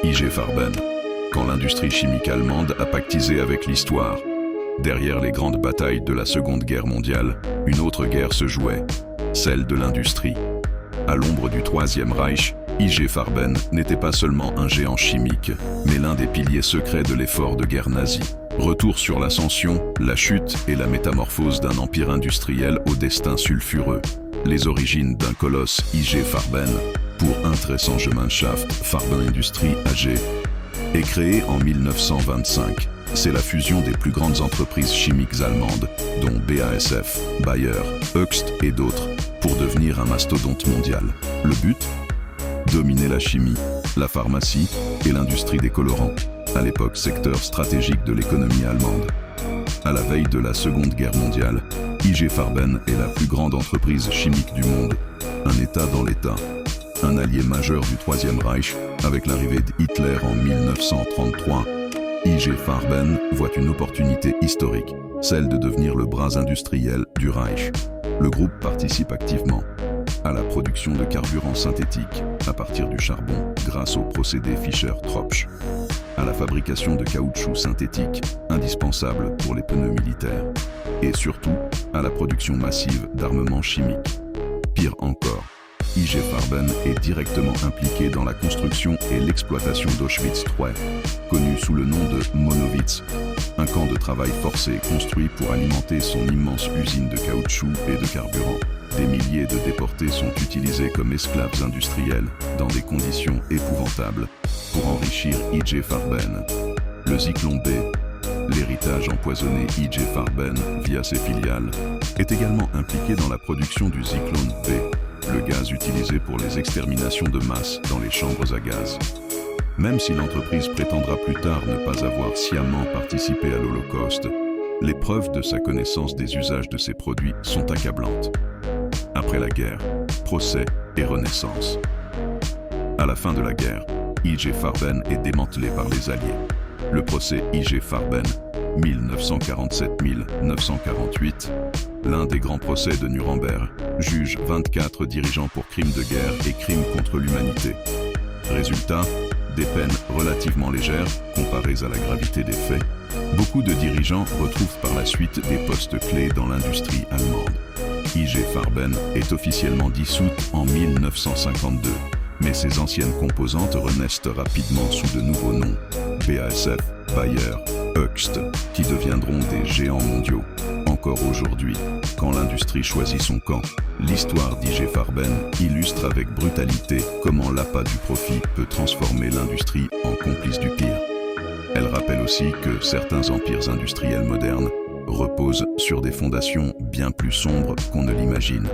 IG Farben. Quand l'industrie chimique allemande a pactisé avec l'histoire. Derrière les grandes batailles de la Seconde Guerre mondiale, une autre guerre se jouait, celle de l'industrie. À l'ombre du Troisième Reich, IG Farben n'était pas seulement un géant chimique, mais l'un des piliers secrets de l'effort de guerre nazi. Retour sur l'ascension, la chute et la métamorphose d'un empire industriel au destin sulfureux. Les origines d'un colosse IG Farben, pour Interessengemeinschaft Farben Industrie AG, est créé en 1925. C'est la fusion des plus grandes entreprises chimiques allemandes, dont BASF, Bayer, Hoechst et d'autres, pour devenir un mastodonte mondial. Le but ? Dominer la chimie, la pharmacie et l'industrie des colorants, à l'époque secteur stratégique de l'économie allemande. À la veille de la Seconde Guerre mondiale, IG Farben est la plus grande entreprise chimique du monde, un État dans l'État, un allié majeur du Troisième Reich, avec l'arrivée d'Hitler en 1933. IG Farben voit une opportunité historique, celle de devenir le bras industriel du Reich. Le groupe participe activement à la production de carburants synthétiques à partir du charbon grâce au procédé Fischer-Tropsch, à la fabrication de caoutchouc synthétique indispensable pour les pneus militaires et surtout à la production massive d'armements chimiques. Pire encore, IG Farben est directement impliqué dans la construction et l'exploitation d'Auschwitz II, connu sous le nom de Monowitz, un camp de travail forcé construit pour alimenter son immense usine de caoutchouc et de carburant. Des milliers de déportés sont utilisés comme esclaves industriels dans des conditions épouvantables pour enrichir IG Farben. Le Zyklon B, l'héritage empoisonné IG Farben via ses filiales, est également impliqué dans la production du Zyklon B, le gaz utilisé pour les exterminations de masse dans les chambres à gaz. Même si l'entreprise prétendra plus tard ne pas avoir sciemment participé à l'Holocauste, les preuves de sa connaissance des usages de ces produits sont accablantes. Après la guerre, procès et renaissance. À la fin de la guerre, IG Farben est démantelé par les Alliés. Le procès IG Farben, 1947-1948, l'un des grands procès de Nuremberg, juge 24 dirigeants pour crimes de guerre et crimes contre l'humanité. Résultat, des peines relativement légères comparées à la gravité des faits. Beaucoup de dirigeants retrouvent par la suite des postes clés dans l'industrie allemande. IG Farben est officiellement dissoute en 1952, mais ses anciennes composantes renaissent rapidement sous de nouveaux noms, BASF, Bayer, Hoechst, qui deviendront des géants mondiaux. Encore aujourd'hui, quand l'industrie choisit son camp, l'histoire d'IG Farben illustre avec brutalité comment l'appât du profit peut transformer l'industrie en complice du pire. Elle rappelle aussi que certains empires industriels modernes reposent sur des fondations bien plus sombres qu'on ne l'imagine.